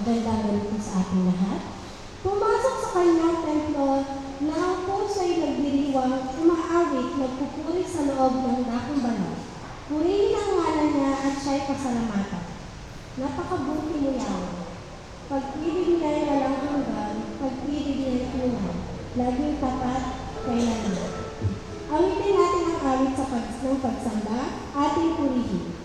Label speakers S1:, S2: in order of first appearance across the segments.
S1: Magandang gabi po sa ating lahat. Pumasok sa kanyang templo na ang puso'y nagdiriwang, umaawit, nagpupuri sa loob ng dakong banal. Purihin ang ngalan niya at siya'y pasalamatan. Napakabuti mo yan. Pag-ibig niya'y walang hanggan, pag-ibig niya'y tunay, laging tapat, kailanman. Awitin natin ang awit sa pagsamba, ating purihin.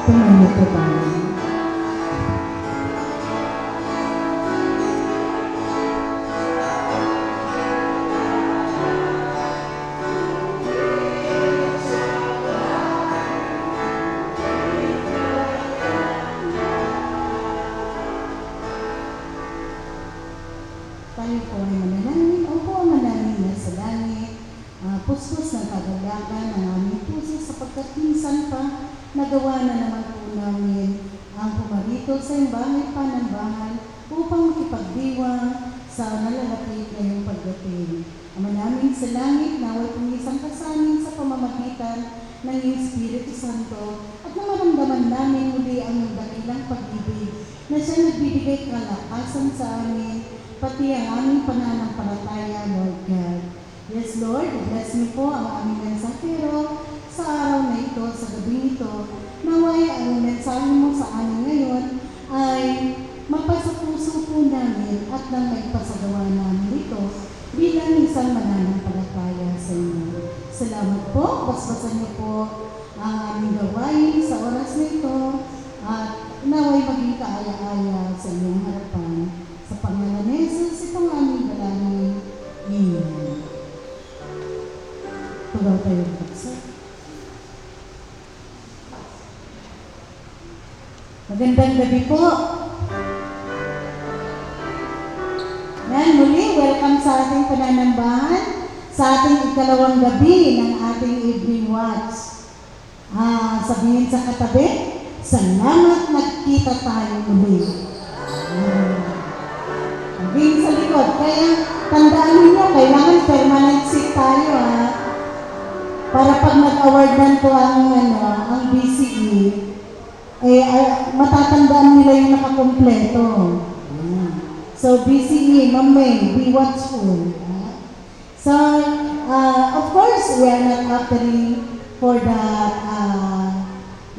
S2: Tumayo po tayo. Tayo po ay manalangin. Opo, manalangin na sa langit. Puspos ng kagalakan ng aming puso sapagkat minsan pa nagawa na naman po namin ang pumarito sa iyong bahay panambahan upang makipagdiwang sa nalalapit na iyong pagdating. Ama namin sa langit, naway pumisang ka sa amin sa pamamagitan ng iyong Espiritu Santo at na maramdaman namin muli ang iyong dakilang pag-ibig na siya nagbibigay kalakasan sa amin, pati ang aming pananampalataya, Lord God. Yes, Lord, bless niyo po ang aming mensahero sa araw na ito, sa gabi ito. Naway ang mensahe mo sa amin ngayon ay mapasapuso po namin at nang maipasagawa namin ito bilang isang mananampalataya sa inyo. Salamat po, basbasan niyo po ang aming gawain sa oras na ito at naway maging kaaya-aya sa inyong harapan. Sa pangalan ni Jesus, itong aming dalangin. Amen. Tugaw tayo baksa. Magandang gabi po. Yan, muli, welcome sa ating pananambahan, sa ating ikalawang gabi ng ating evening watch. Sabihin sa katabi, salamat nagkita tayo muli. Sabihin sa likod, kaya tandaan niyo, kailangan permanent seat tayo para pag nag-awardan po ang BCE, matatandaan nila yung nakakompleto. So, BCE, Ma'am May, be watchful. So, of course, we are not offering for the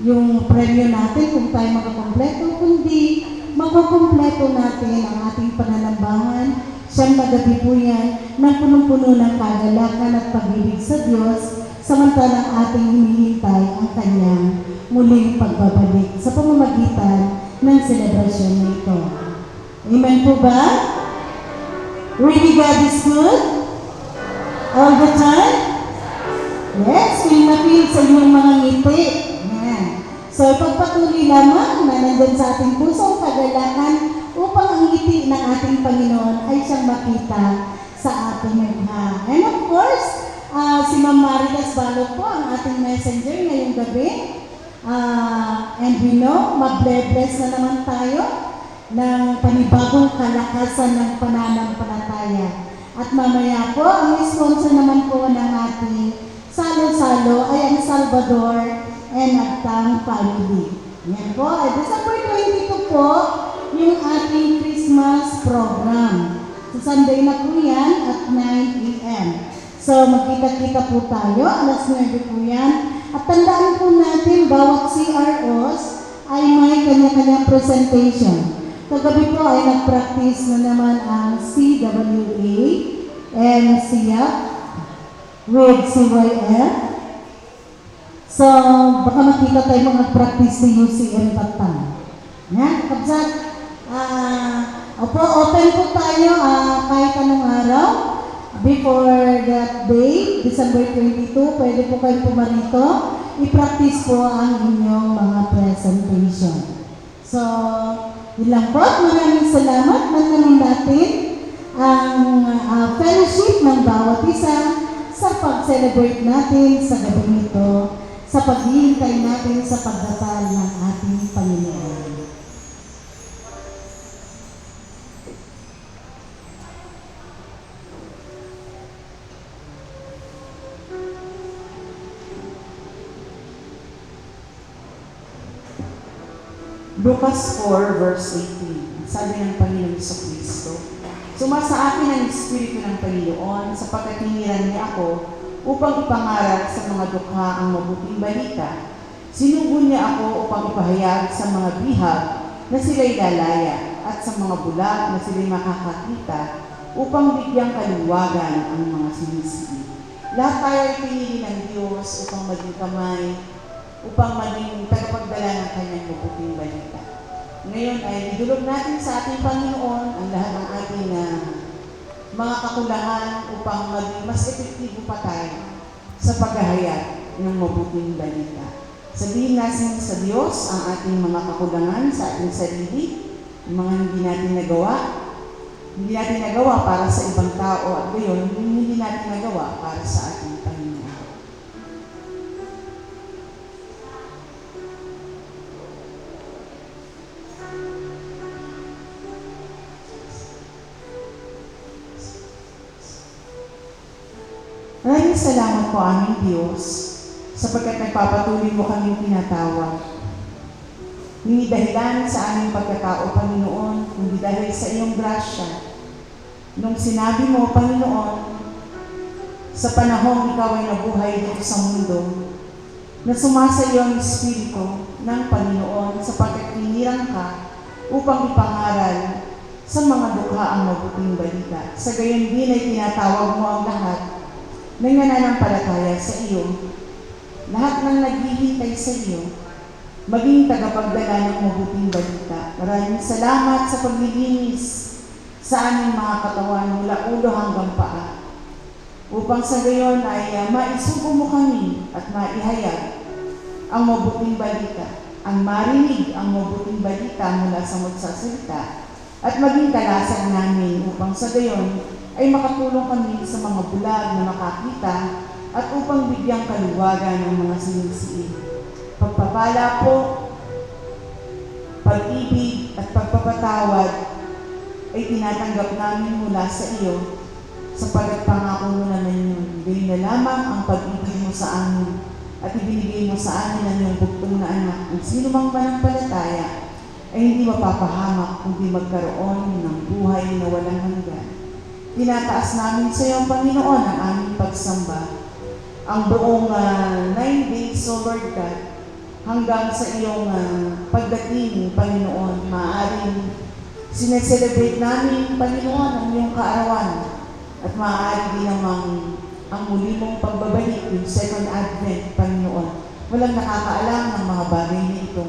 S2: yung premyo natin kung tayo makakompleto, kundi makakompleto natin ang ating pananambahan. Siyang magabi po yan ng punong-puno ng kagalakan at pag-ibig sa Diyos, samantalang ating hinihintay ang kanyang muling pagbabalik sa pamamagitan ng selebrasyon na ito. Amen po ba? Really God is good? All the time? Yes, feel na feel sa inyong mga ngiti. Ayan. So, pagpatuloy lamang na nandun sa ating pusong kagalakan upang ang ngiti ng ating Panginoon ay siyang makita sa ating mukha. And of course, si Ma'am Marilas Balot po ang ating messenger ngayong gabi. And we know, mag-bless na naman tayo ng panibagong kalakasan ng pananampalataya. At mamaya po, ang sponsor naman po ng ating salo-salo ay ang Salvador and Agtang family. Yan po, December 22 po, yung ating Christmas program. Sa Sunday na po yan at 9 a.m. So, magkita-kita po tayo, alas 9 po yan. At tandaan po natin, bawat CROs ay may kanya-kanyang presentation. Kagabi po ay nag-practice na naman ang CWA and SIAP with CYF. So, baka makita tayo mga practice ni UCM Batang. Yan, kabsat. Open po tayo kahit anong araw. Before that day, December 22, pwede po kayong pumarito. I-practice po ang inyong mga presentation. So, yun lang po. Maraming salamat. Nanamin natin ang fellowship ng bawat isa sa pag-celebrate natin sa gabi nito, sa paghihintay natin sa pagdatal ng ating Panginoon.
S3: Lucas 4 verse 18, sabi ng Panginoon sa Kristo, "Sumasa akin ang Espiritu ng Panginoon sapagkat hiniran niya ako upang ipangaral sa mga dukha ang mabuting balita. Sinugo niya ako upang ipahayag sa mga bihag na sila'y lalaya at sa mga bulag na sila'y makakakita upang bigyang kaluwagan ang mga sinisigi." Lahat tayo ay pinili ng Diyos upang maging kamay, upang maging tagapagdala ng kanyang mabuting balita. Ngayon ay idulog natin sa ating Panginoon ang lahat ng ating mga kakulangan upang maging mas epektibo pa tayo sa paghahayag ng mabuting balita. Sabihin natin sa Diyos ang ating mga kakulangan sa ating sarili, ang mga hindi natin nagawa para sa ibang tao at gayon, hindi natin nagawa para sa ating Panginoon. Maraming salamat po aming Diyos sapagkat nagpapatuloy mo kaming tinatawag. Hindi dahilan sa aming pagkatao, Panginoon, kundi dahil sa iyong grasya. Nung sinabi mo, Panginoon, sa panahong ikaw ay nabuhay dito sa mundo, na sumasa iyo ang Espiritu ng Panginoon sapagkat hinirang ka upang ipangaral sa mga dukha ang mabuting balita. Sa gayon din ay tinatawag mo ang lahat na nananampalataya sa iyo, lahat ng naghihintay sa iyo, maging tagapagdala ng mabuting balita. Maraming salamat sa paglilinis sa aming mga katawan mula ulo hanggang paa, upang sa gayon ay maisugo mo kami at maihayag ang mabuting balita, ang marinig ang mabuting balita mula sa magsasalita, at maging kalasan namin upang sa gayon ay makatulong kami sa mga bulag na makakita at upang bigyang kaluwagan ng mga sinisiig. Pagpapala po, pag-ibig at pagpapatawad ay tinatanggap namin mula sa iyo sapagkat pangako mo naman yun. Gayon na lamang ang pag-ibig mo sa amin at ibinigay mo sa amin ang iyong bugtong na anak. Kung sino mang manampalataya ay hindi mapapahamak kundi magkaroon ng buhay na walang hanggan. Tinataas namin sa iyo, Panginoon, ang aming pagsamba. Ang buong 9 days, O Lord God, hanggang sa iyong pagdating, Panginoon, maaaring sineselebrate namin, Panginoon, ang iyong kaarawan. At maaari din namang ang muli mong pagbabalik, yung second advent, Panginoon. Walang nakakaalam ng mga bagay na ito.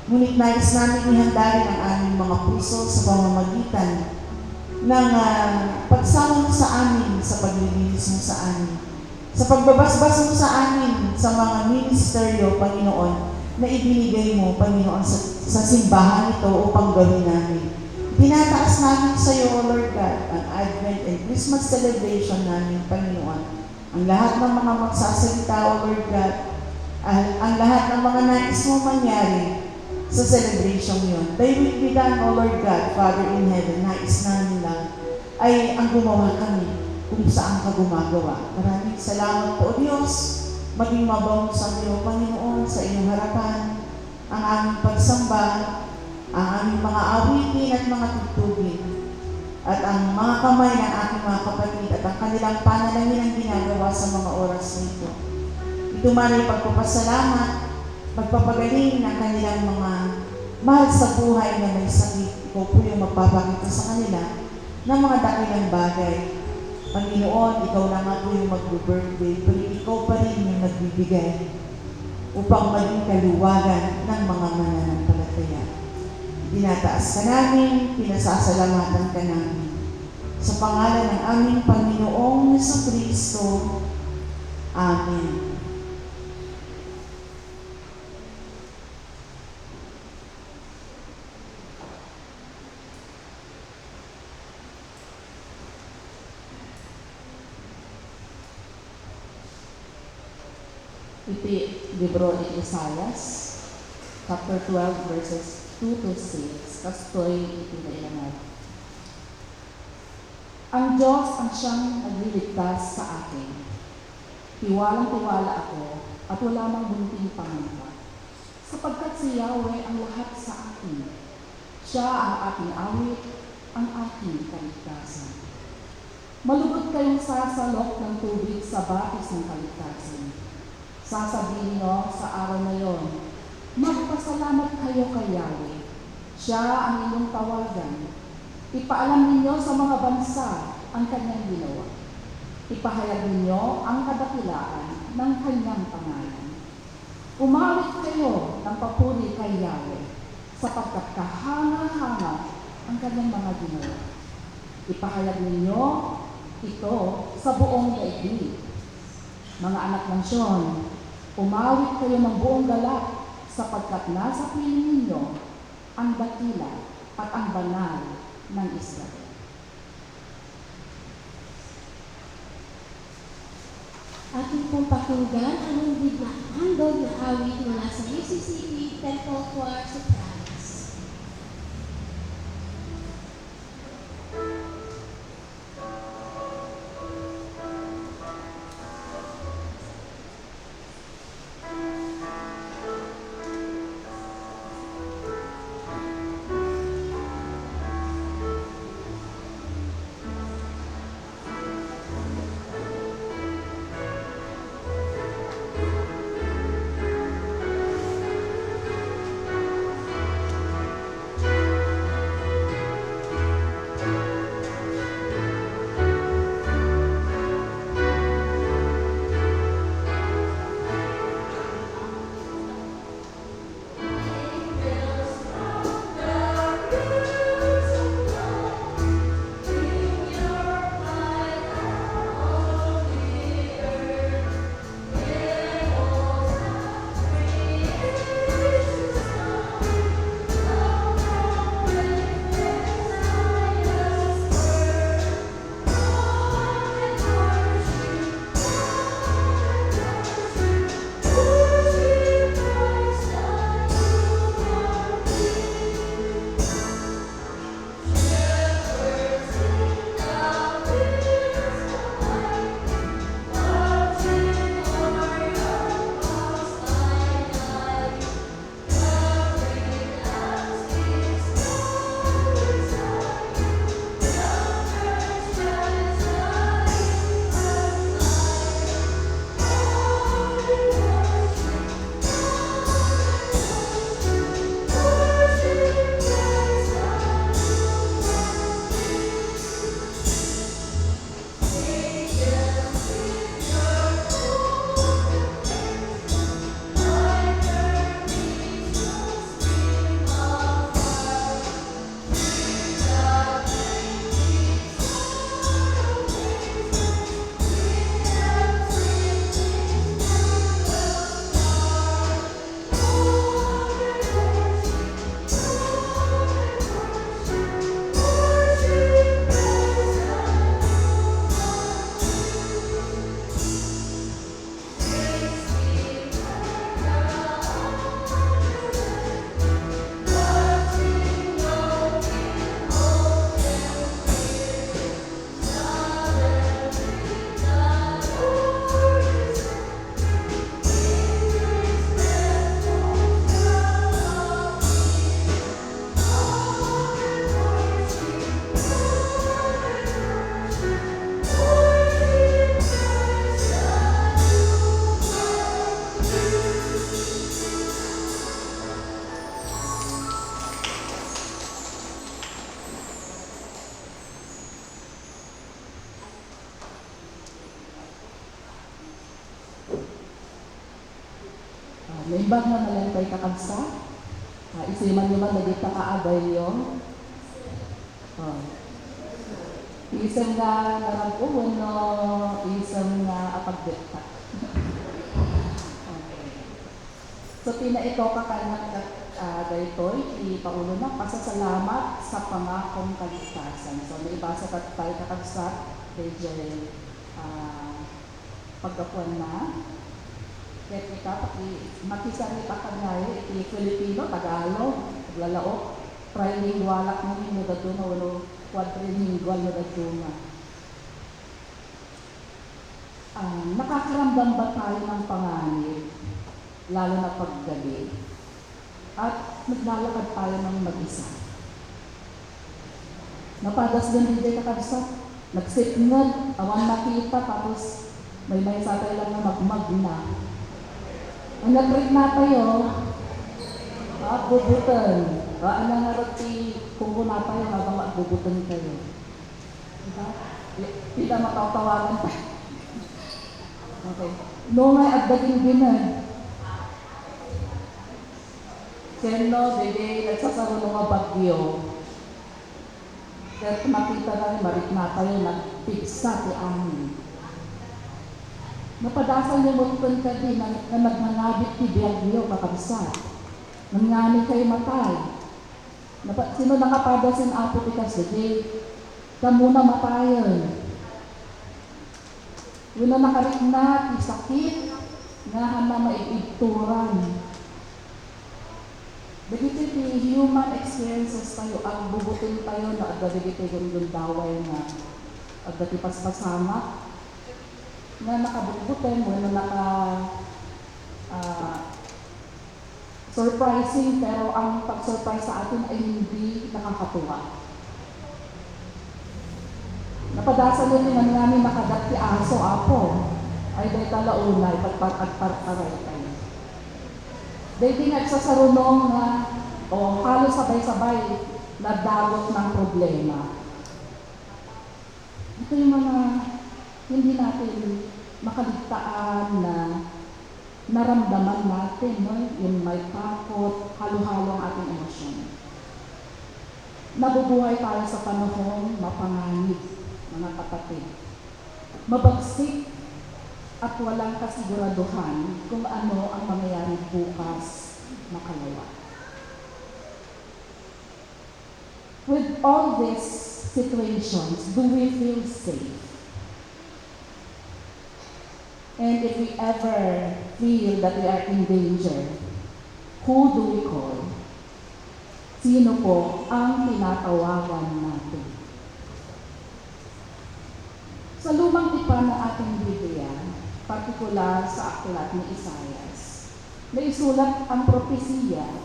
S3: Ngunit nais namin ihanda rin ang aming mga puso sa pamamagitan ng pagsama mo sa amin, sa paglilinis mo sa amin, sa pagbabasbas mo sa amin, sa mga ministeryo, Panginoon, na ibinigay mo, Panginoon, sa simbahan ito upang gawin namin. Tinataas namin sa iyo, Lord God, ang Advent and Christmas celebration namin, Panginoon. Ang lahat ng mga magsasalita, O Lord God, ang lahat ng mga nais mo mangyari, sa celebration yun. Thy will be done, O Lord God, Father in heaven. Nais namin lang ay ang gumawa kami kung saan ka gumagawa. Maraming salamat po, O Diyos. Maging mabango sa iyo, Panginoon, sa iyong harapan, ang aming pagsamba, ang aming mga awitin at mga tugtugin, at ang mga kamay ng aking mga kapatid at ang kanilang panalangin ang ginagawa sa mga oras nito. Ito man ay pagpapasalamat, pagpapagaling ng kanilang mga mahal sa buhay na may sakit. Ikaw po yung magpapakita sa kanila ng mga dakilang bagay. Panginoon, ikaw na nga po yung mag-birthday, pero ikaw pa rin yung nagbibigay upang maging kaluwagan ng mga mananampalataya. Tinataas ka namin, pinasasalamatan ka namin. Sa pangalan ng aming Panginoong Jesucristo. Amen.
S4: Iti libro ni Isaias, chapter 12, verses 2 to 6. Kastoy iti na ilanad. Ang Diyos ang siyang nagliligtas sa akin. Tiwalang-tiwala ako at wala mang bunting pangamba. Sapagkat si Yahweh ang lahat sa akin. Siya ang aking awit, ang aking kaligtasan. Malugod kayong sasalok ng tubig sa batis ng kaligtasan. Sasabihin nyo sa araw na yon, magpasalamat kayo kay Yahweh. Siya ang inyong tawagan. Ipaalam ninyo sa mga bansa ang kanyang ginawa. Ipahayag ninyo ang kadakilaan ng kanyang pangalan. Umawit kayo ng papuri kay Yahweh, sapagkat kahanga-hanga ang kanyang mga ginawa. Ipahayag ninyo ito sa buong daigdig. Mga anak ng Sion, umawit kayo ng buong galak, sapagkat nasa piling ninyo ang dakila at ang banal ng Israel.
S1: Ating pong pakinggan ang handog na awit mula sa Mississippi Temple Choir Sopranos.
S5: Thank
S4: Ibag na nalentay kakagsa. Isiman nyo man nagita kaabay yung. Isang nga narampuhon no, isang nga apagdita. Okay. So ito kakanak daytoy ti Paulo na pasasalamat sa pangakong kaligtasan. So may ibasa tayo kakagsat DJ pagkapuan na. Kaya kita makisari pa kanyay iti Filipino, Tagalog, Taglalaok, trilingual mo yung daduna, walo quadrilingual na daduna. Nakakaramdam ba tayo ng panganib, lalo na paggabi? At naglalakad tayo ng mag-isa. Napadas din DJ kakabsa, nagsipnod, awan nakita, tapos may satay lang na magmag na. Ang nag-break na tayo, bubutan. Ano nga rati kung na tayo habang bubutan tayo. Diba? Tidak matatawagan tayo. Okay. No may agdaging binan. Keno, bebe, nagsasaro ng bagyo. Kaya makita na marit na tayo, nagpigsa ti amin. Napadasan niyo mo ka din na nagnangabit ti bagyo kakabsa. Nangyani kayo matay. Sino nakapadasin apo ti kasdi? Kamu na matayon. Wala nakarik na ti sakit nga hana maibigturan. Dagiti ti human experiences tayo, ang bubutin tayo na agdagiti gundaway na agdati paspasama na nakabubutin mo na surprising, pero ang pag-surprise sa atin ay hindi nakakatuwa. Napadasan din naman namin nakadati aso apo ay day talaunay pagpag-agpartaray tayo. Day din nagsasarunong na halos sabay-sabay na dagot ng problema. Ito yung mga hindi natin makaligtaan na naramdaman natin, no? Yung may takot, halo-halo ang ating emosyon. Nabubuhay tayo sa panahon mapanganib, mga kapatid. Mabagsik at walang kasiguraduhan kung ano ang mangyayari bukas makalawa. With all these situations, do we feel safe? And if we ever feel that we are in danger, who do we call? Sino po ang tinatawagan natin? Sa lumang tipan ng ating Biblia, partikular sa aklat ni Isaias, naisulat ang propesiya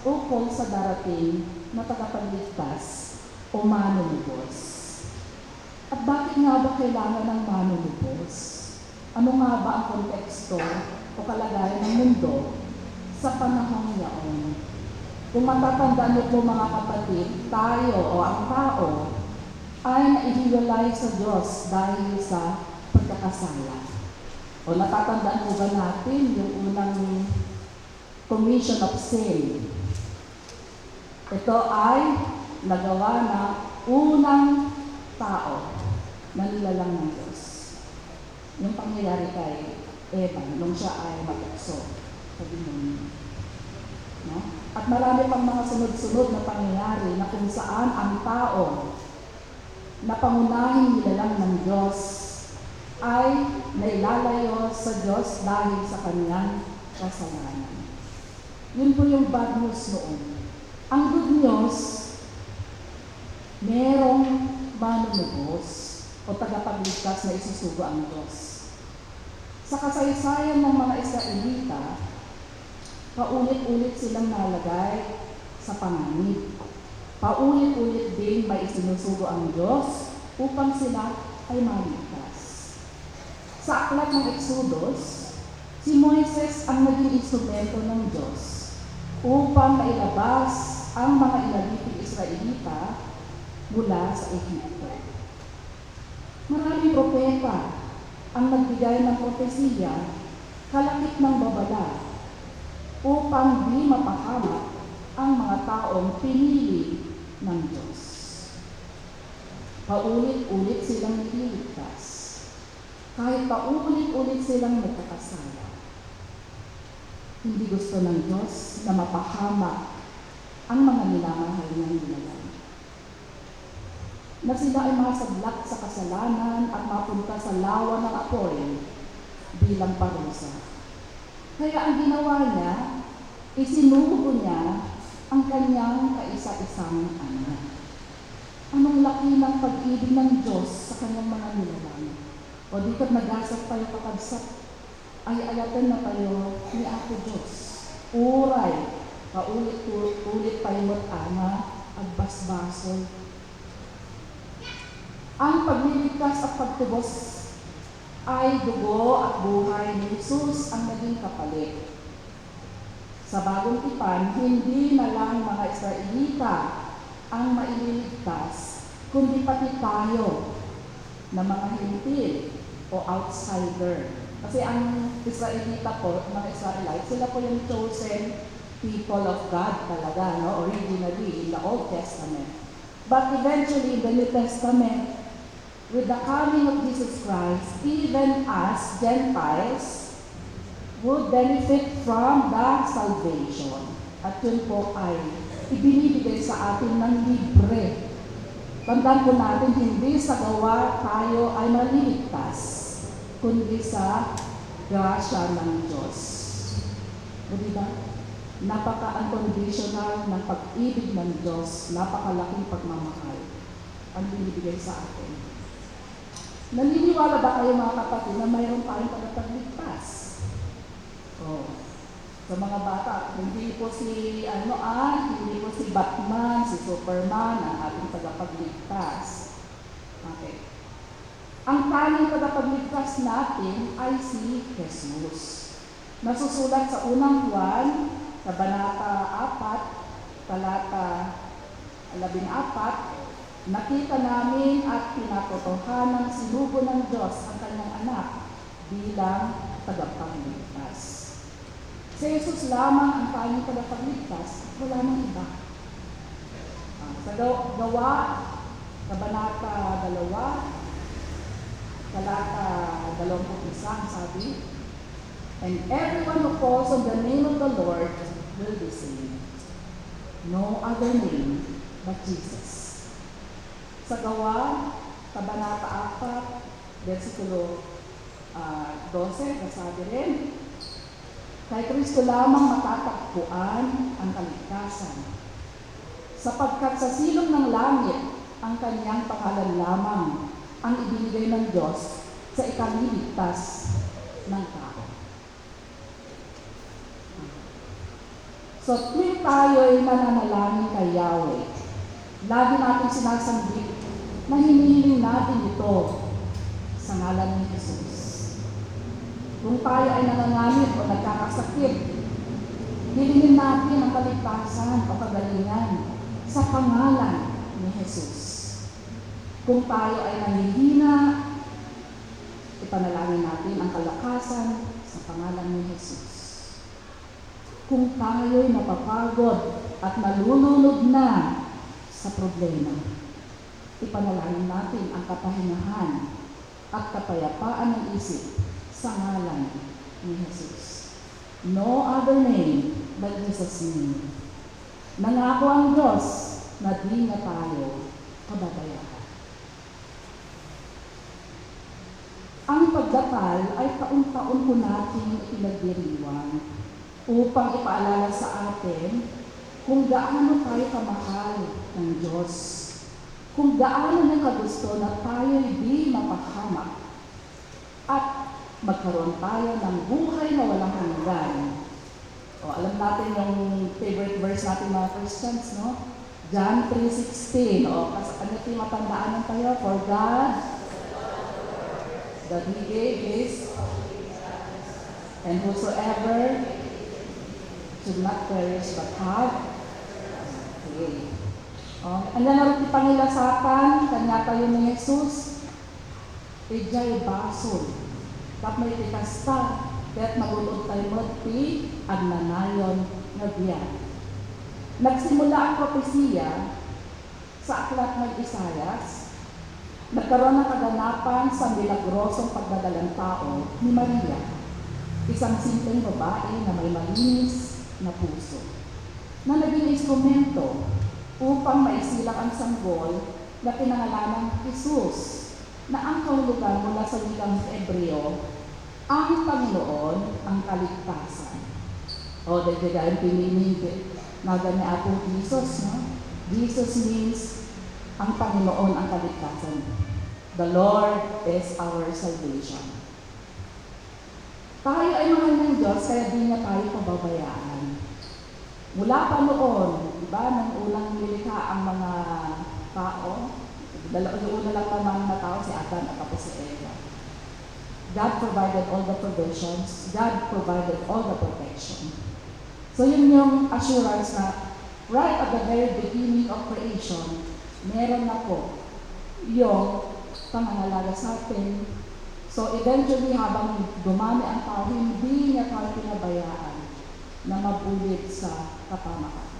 S4: ukol sa darating na tagapagligtas o manunubos. At bakit nga ba kailangan ng manunubos? Ano nga ba ang konteksto o kalagayan ng mundo sa panahon yaon? Kung matatandaan niyo po mga kapatid, tayo o ang tao ay naihiwalay sa Diyos dahil sa pagkakasala. O natatandaan po ba natin yung unang commission of sin? Ito ay nagawa ng unang tao na nilalang ng Diyos. Yung pangyayari kay Eva, nung siya ay matukso sa demonyo. No? At marami pang mga sunod-sunod na pangyayari na kung saan ang tao na pangunahing nilalang ng Diyos ay nailalayo sa Diyos dahil sa kanyang kasalanan. Yun po yung bad news noon. Ang good news, merong manunubos o tagapagligtas na isusugo ang Diyos. Sa kasaysayan ng mga Israelita, paulit-ulit silang nalagay sa panganib. Paulit-ulit din may isinusugo ang Diyos upang sila ay maligtas. Sa aklat ng Exodus, si Moises ang naging instrumento ng Diyos upang mailabas ang mga inaliting Israelita mula sa Ehipto. Maraming propeta ang nagbigay ng propesiya, kalakip ng babala, upang di mapahamak ang mga taong pinili ng Diyos. Paulit-ulit silang nililigtas, kahit paulit-ulit silang nagkakasala. Hindi gusto ng Diyos na mapahamak ang mga minamahal niyang nilalang, na sila ay masadlak sa kasalanan at mapunta sa lawa ng apoy bilang parusa. Kaya ang ginawa niya, isinugo niya ang kanyang kaisa-isang anak. Anong laki ng pag-ibig ng Diyos sa kanyang mga nilalang. O di kat nagasat tayo kakabsat, ay ayatan na tayo ni Apo Diyos. Uray, paulit-ulit tayo ana, agbasbasol. Ang pagliligtas at pagtubos ay dugo at buhay ni Jesus ang naging kapalit. Sa bagong tipan, hindi na lang mga Israelita ang maililigtas, kundi pati tayo na mga Hintil o outsider. Kasi ang Israelita po, mga Israelites, sila po yung chosen people of God talaga, no? Originally in the Old Testament. But eventually in the New Testament, with the coming of Jesus Christ, even us Gentiles would benefit from the salvation. At yun po ay ibinibigay sa atin ng libre. Tandaan po natin, hindi sa gawa tayo ay maliligtas, kundi sa grasya ng Diyos. O diba? Napaka-unconditional ng pag-ibig ng Diyos, napakalaking pagmamahal ang binibigay sa atin. Naniniwala ba kayo mga kapatid na mayroon tayong tagapagligtas? Oh. Sa mga bata, hindi po si hindi po si Batman, si Superman ang ating tagapagligtas. Okay. Ang tanging tagapagligtas natin ay si Jesus. Nasusulat sa unang Juan, kabanata 4, talata 14, nakita namin at pinatotohanan sinugo ng Diyos ang kanyang anak bilang tagapagligtas. Si Jesus lamang ang tanging tagapagligtas, wala nang iba. Sa Gawa, kabanata 2, talata 21, sabi, and everyone who calls on the name of the Lord will be saved. No other name but Jesus. Sa Gawa, kabanata 4, versikulo 12, nasabi rin, kay Kristo lamang matatagpuan ang kaligtasan, sapagkat sa silong ng langit ang kanyang pangalan lamang ang ibinigay ng Diyos sa ikaliligtas ng tao. So, tuwing tayo ay nananalangin kay Yahweh, lagi natin sinasambit na hinihiling natin ito sa ngalan ni Jesus. Kung tayo ay nanganganib o nagkakasakit, hilingin natin ang kaligtasan o kagalingan sa pangalan ni Jesus. Kung tayo ay nanghihina, ipanalangin natin ang kalakasan sa pangalan ni Jesus. Kung tayo'y napapagod at nalulunod na sa problema, ipanalangin natin ang kapahingahan at kapayapaan ng isip sa ngalan ni Jesus. No other name but Jesus' name. Nangako ang Diyos na di na tayo pababayaan. Ang pagdakal ay taon-taon po natin ipinagdiriwang upang ipaalala sa atin kung gaano tayo kamahal ng Diyos, kung gaano niya kagusto na tayo'y di mapahamak at magkaroon tayo ng buhay na walang hanggan. O, alam natin yung favorite verse natin mga Christians, no? John 3:16. O, ano ito yung matandaan ng tayo? For God that He gave His, and whosoever should not perish but have. Okay. Ang naroon pangilasakan, kanya tayo ni Jesus, ijay basol. Tap may tikasta, kaya't magulod tayo ti agnanayon nga biyan. Nagsimula ang propesiya sa aklat ng Isayas. Nagkaroon ng kaganapan sa milagrosong pagdadalang tao ni Maria, isang simpleng babae na may malinis na puso, na naging instrumento upang maisilang ang sanggol na pinangalanang Jesus, na ang kahulugan mula sa wikang Hebreo, ang Panginoon ang kaligtasan. O, dagdagan pinimig na gani apo Jesus, no? Jesus means ang Panginoon ang kaligtasan. The Lord is our salvation. Tayo ay mahal ng Diyos, kaya di niya tayo pababayaan. Mula pa noon, di ba, nang unang nilikha ang mga tao, yung una lang naman na tao, si Adam at tapos si Eva. God provided all the provisions, God provided all the protection. So yun yung assurance na right at the very beginning of creation, meron na po yung pangangalaga sa atin. So eventually, habang dumami ang tao, hindi niya tayo pinabayaan na mabulit sa kapamakan.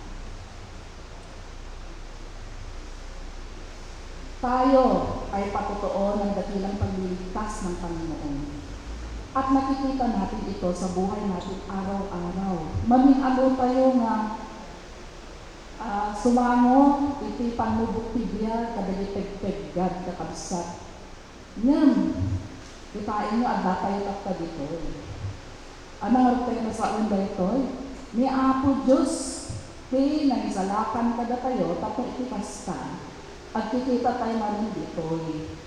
S4: Tayo ay patutuon ng dakilang pagliligtas ng Panginoon. At nakikita natin ito sa buhay natin araw-araw. Mamin-ano tayo nga sumango, iti panubok tibya, kadagipeg-peggad, kakabsat. Yan. Kitain nyo, adda tayo takta dito. Anong tayo na sa onda ito? Ni Apo Diyos, hey, nangisalakan kada tayo, tapos itikasta. At kikita tayo namin dito.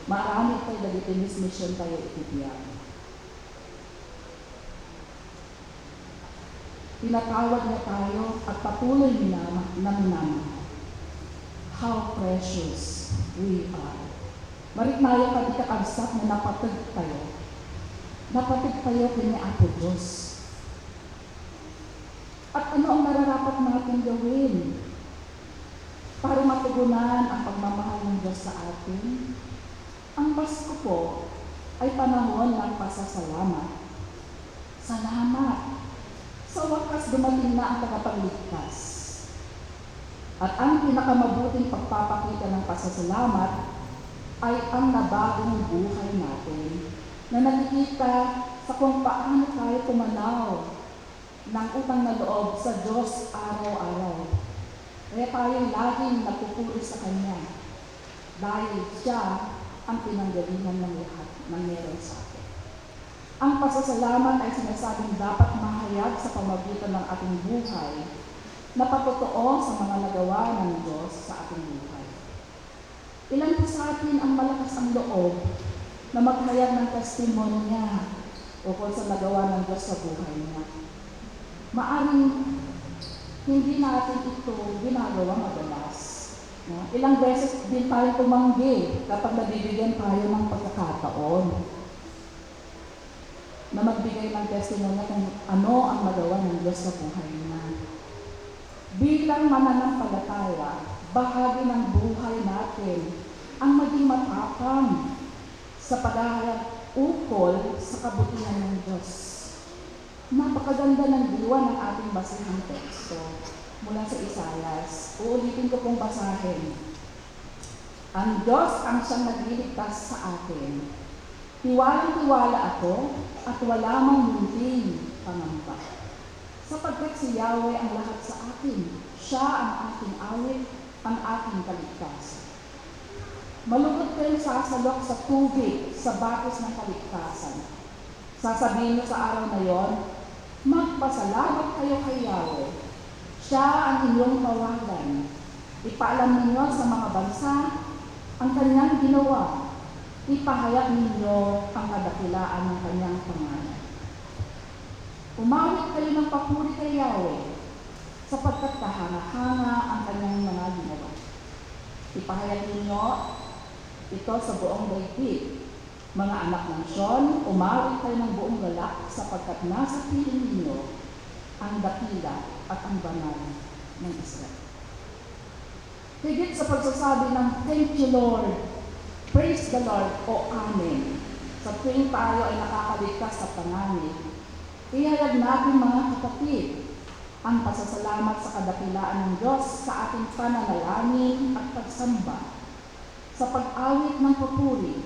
S4: Marami tayo dagiti mission tayo itibyan. Tinatawag niya tayo at patuloy niya na minamahal. How precious we are. Maritnayo ka di kakabsat na napatid tayo. Napatid tayo kini Apo Diyos. At ano ang nararapat natin gawin para matugunan ang pagmamahal ng Diyos sa atin? Ang Pasko po ay panahon ng pasasalamat. Salamat! Sa wakas, dumating na ang tagapagligtas. At ang pinakamabuting pagpapakita ng pasasalamat ay ang nabagong buhay natin na nakikita sa kung paano tayo tumanaw ng utang na loob sa Diyos araw-araw. Kaya tayo laging napupuri sa Kanya dahil Siya ang pinanggalingan ng lahat ng meron sa atin. Ang pasasalamat ay sinasabing dapat mahayag sa pamagitan ng ating buhay na patutuo sa mga nagawa ng Diyos sa ating buhay. Ilan po sa atin ang malakas ang loob na maghayag ng testimonya ukol sa nagawa ng Diyos sa buhay niya. Maaring hindi natin ito ginagawa madalas. No? Ilang beses din tayo tumanggi kapag nabibigyan tayo ng pagkakataon na magbigay ng testimonya kung ano ang magawa ng Diyos sa buhay niya. Bilang mananampalataya, bahagi ng buhay natin ang maging matapang sa paghahayag ukol sa kabutihan ng Diyos. Napakaganda ng diwa ng ating basahang teksto mula sa Isayas. Uulitin ko pong basahin. Ang Diyos ang siyang nagliligtas sa atin. Tiwalang-tiwala ako at wala mang munting pangamba. Sapagkat si Yahweh ang lahat sa atin, Siya ang ating awit, ang ating kaligtasan. Malugod kayong sasalok sa tubig, sa batis ng kaligtasan. Sasabihin niyo sa araw na yon, magpasalamat kayo kay Yahweh. Siya ang inyong tawagan. Ipaalam ninyo sa mga bansa ang kanyang ginawa. Ipahayag ninyo ang kadakilaan ng kanyang pangalan. Umawit kayo ng papuri kay Yahweh, sapagkat kahanga-hanga ang kanyang mga ginawa. Ipahayag ninyo ito sa buong daigdig. Mga anak ng Sion, umawit kayo ng buong galak, sapagkat nasa piling ninyo ang dakila at ang banal ng Israel. Higit sa pagsasabi ng thank you Lord, praise the Lord o Amen. Sa tuwing tayo ay nakakaligtas sa panganib, Ihayag natin mga kapatid ang pasasalamat sa kadakilaan ng Diyos sa ating pananalangin at pagsamba, sa pag-awit ng papuri,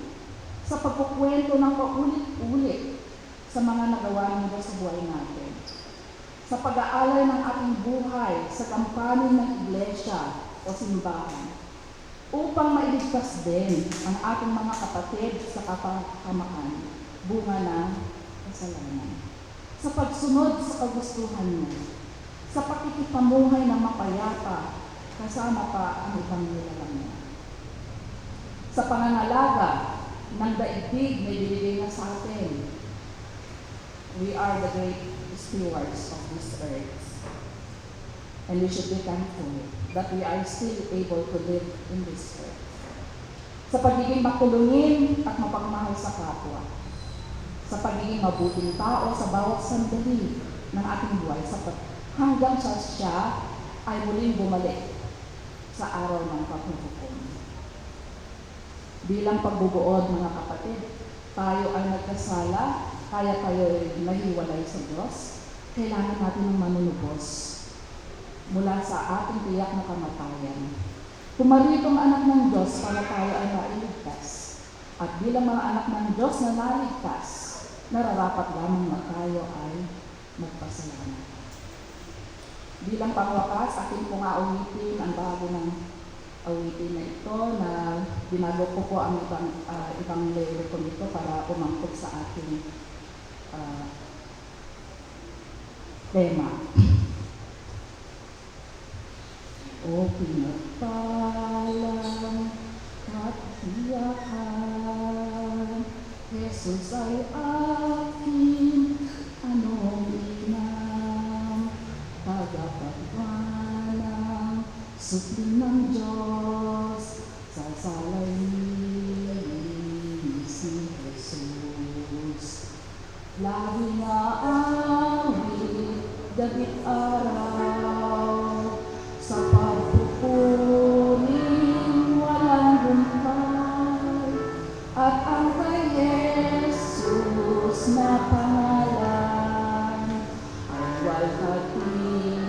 S4: sa pagkukwento ng paulit-ulit sa mga nagawa ng Diyos sa buhay natin, sa pag-aalay ng ating buhay sa kampanin ng iglesia o simbahan, upang mailigtas din ang ating mga kapatid sa kapahamakan, bunga ng kasalanan. Sa pagsunod sa kagustuhan niya, sa pakikipamuhay ng mapayapa, kasama pa ang ibang nilalang niya. Sa pangangalaga ng daigdig na ibinigay na sa atin, we are the great stewards of this earth. And we should be thankful that we are still able to live in this earth. Sa pagiging makulungin at mapagmahal sa kapwa, sa pagiging mabuting tao sa bawat sandali ng ating buhay, hanggang siya ay muling bumalik sa araw ng paghuhukom. Bilang pagbubuod, mga kapatid, tayo ay nagkasala, kaya tayo ay nahiwalay sa Diyos, kailangan natin ng manunubos mula sa ating tiyak na kamatayan. Pumarito ang anak ng Diyos para tayo ay mailigtas. At bilang mga anak ng Diyos na naligtas, nararapat lamang na tayo ay magpasalamat. Bilang pangwakas, akin pong awitin ang bago ng awitin na ito na binago ko po ang ibang level ko nito para umangkot sa ating tema. O pinagpalang katiyakan, Jesus ay aking anong inang, tagapagmanang supling ng Diyos, sa salayin si Jesus. Lagi na awit, gabit araw, sa pagpupuring walang humpay, at ang kay Jesus na pangalan ay walhatiin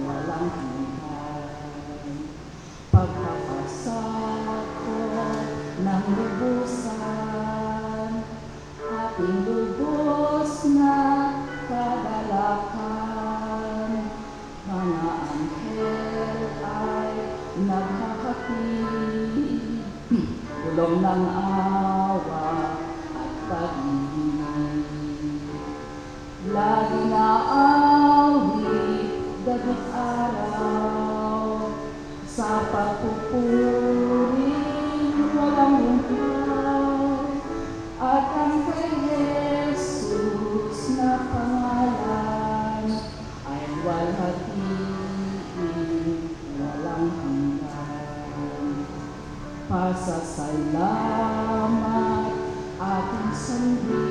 S4: walang hintay. Pagkakasakot ng lubusan, ating lubos na kagalakan, mga anghel ay naghahatid, bulong ng awa at pag-ibig. Lagi na awit, gabit araw, sa pagpupuring walang humpay, at ang kay Jesus na pangalan ay walhatiin walang hanggan. Pasasalamat ating sandi,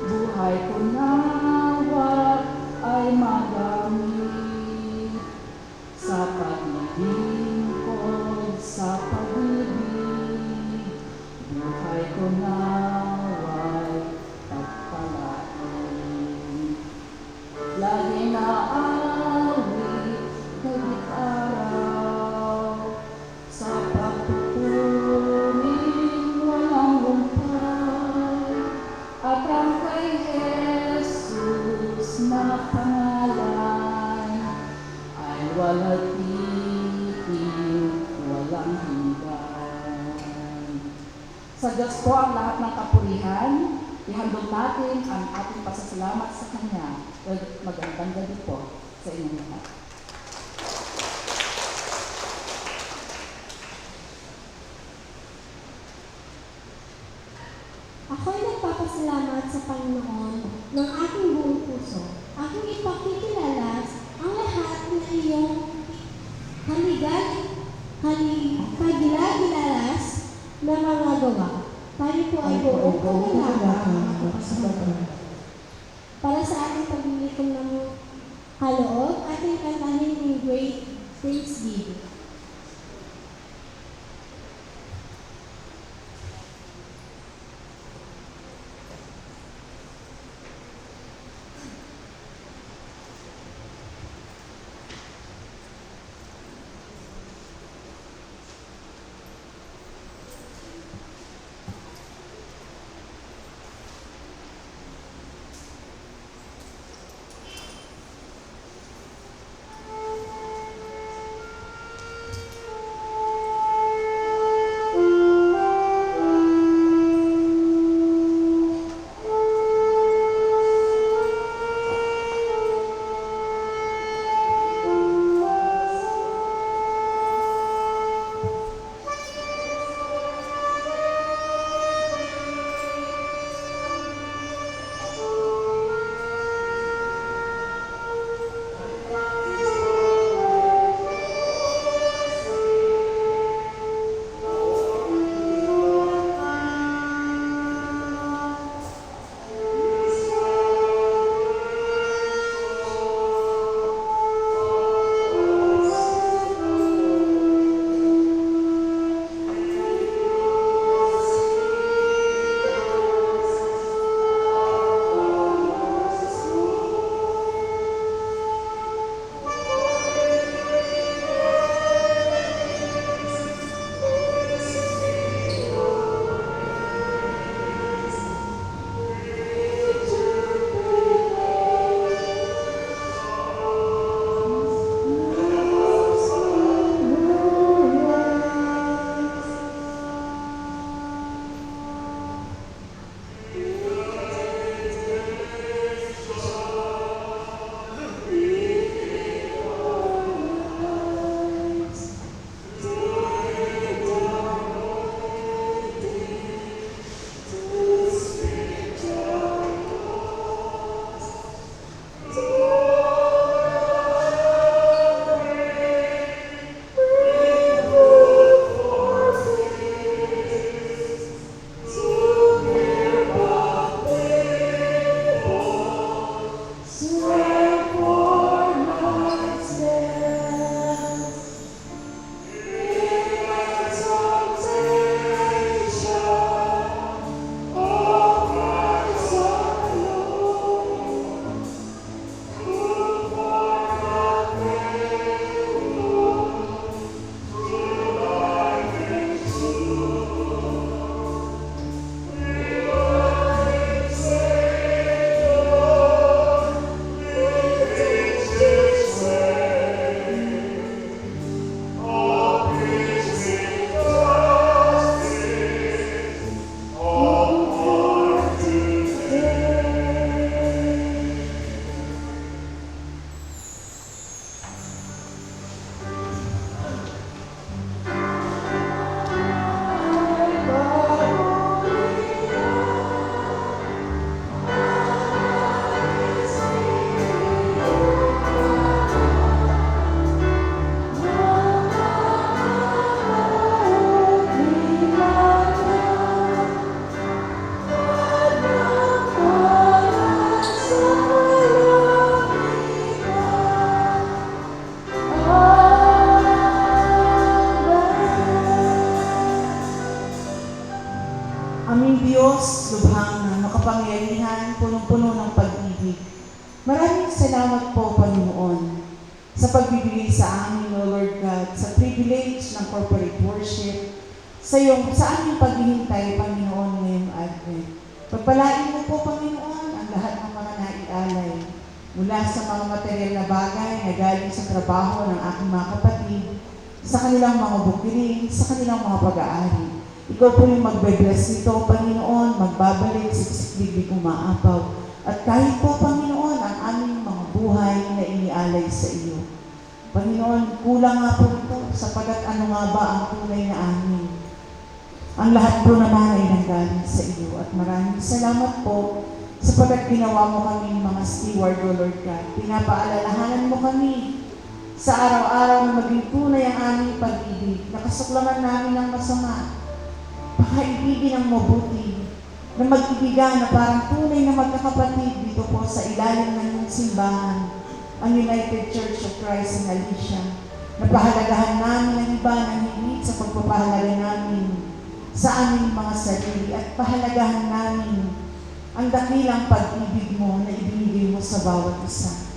S4: buhay ko nawa ay magamit sa paglilingkod sa pag-ibig, buhay ko nawa'y pagpalain. Lagi na awit, gabit araw, sa pagpupuring walang humpay, at ang kay Jesus na pangalan ay walhatiin walang hanggan. Sa Diyos po ang lahat ng kapurihan, ihandog natin ang ating pasasalamat sa Kanya. Magandang gabi po sa inyong lahat.
S1: Ako'y nagpapasalamat sa Panginoon ng aking buong puso. Aking ipakikilala ang lahat na iyong kagilagilalas na mga gawa. Tayo po ay buong kagalakang para sa ating paglilikom ng kaloob, ating kantahin in great thanksgiving.
S3: sa pagbibigay sa amin, O Lord God, sa privilege ng corporate worship, sa aming paghihintay, Panginoon, ngayong Advent. Pagpalain mo po, Panginoon, ang lahat ng mga naialay mula sa mga material na bagay na galing sa trabaho ng aking mga kapatid, sa kanilang mga bukiling, sa kanilang mga pag-aari. Ikaw po yung magbe-bless nito, Panginoon, magbabalik sa bibig umaapaw. At kahit po, Panginoon, ang aming mga buhay na inialay sa iyo. Panginoon, kulang nga po ito, sapagat ano nga ba ang tunay na amin? Ang lahat po naman ay nanggaling sa iyo. At maraming salamat po sapagat ginawa mo kami mga steward, O Lord God. Pinapaalalahanan mo kami sa araw-araw na maging tunay ang aming pag-ibig. Nakasuklaman namin ng masama. Pakaibigin ang mabuti na mag-ibigan na parang tunay na magkakapatid dito po sa ilalim ng iyong simbahan, ang United Church of Christ in Alicia. Napahalagahan namin ang iba ng higit sa pagpapahalaga namin sa aming mga sarili at pahalagahan namin ang dakilang pag-ibig mo na ibinigay mo sa bawat isa.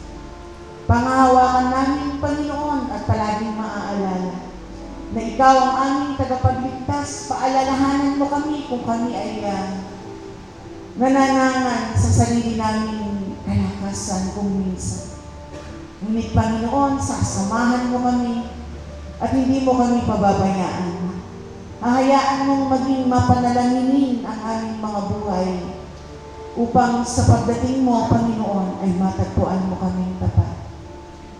S3: Pangahawakan namin, Panginoon, at palaging maaalala na ikaw ang aming tagapagligtas. Paalalahanan mo kami kung kami ay nananangan sa sarili naming kalakasan kung minsan. Ngunit, Panginoon, sasamahan mo kami at hindi mo kami pababayaan. Hahayaan mong maging mapanalanginin ang aming mga buhay upang sa pagdating mo, Panginoon, ay matagpuan mo kaming tapat.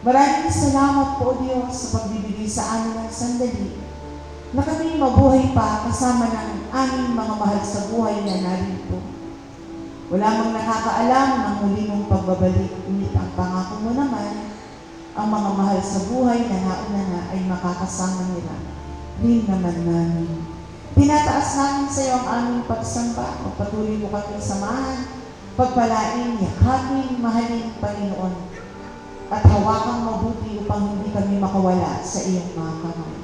S3: Maraming salamat po, Diyos, sa pagbibigay sa amin ng sandali na kami mabuhay pa kasama ng aming mga mahal sa buhay na narito. Wala mang nakakaalam ng muli mong pagbabalik, ngunit ang pangako mo naman, ang mga mahal sa buhay na nauna na ay makakasama nila rin naman namin. Tinataas namin sa iyo ang aming pagsamba. Magpatuloy mo kami samahan, pagpalain, yakapin, mahalin, Panginoon, at hawakang mabuti upang hindi kami makawala sa iyong mga kamay.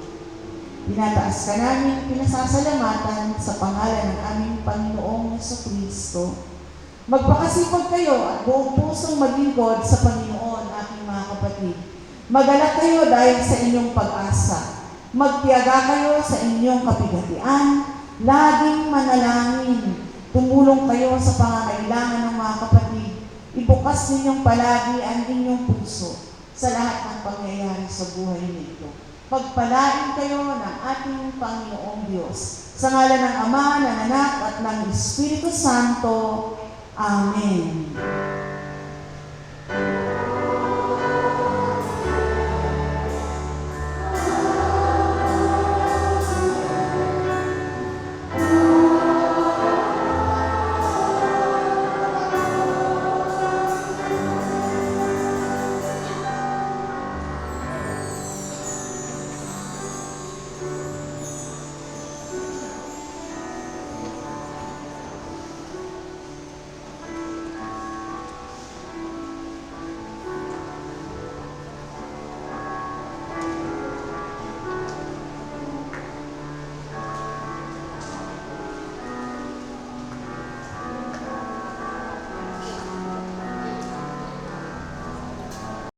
S3: Tinataas ka namin, pinasasalamatan sa pangalan ng aming Panginoong Jesucristo. Magpakasipag kayo at buong pusong maglingkod sa Panginoon, aking mga kapatid. Magalak kayo dahil sa inyong pag-asa. Magtiyaga kayo sa inyong kapigatian, laging manalangin. Tumulong kayo sa pangangailangan ng mga kapatid. Ibukas ninyong palagi ang inyong puso sa lahat ng pangyayari sa buhay nito. Pagpalain kayo ng ating Panginoong Diyos. Sa ngalan ng Ama, ng Anak, at ng Espiritu Santo. Amen.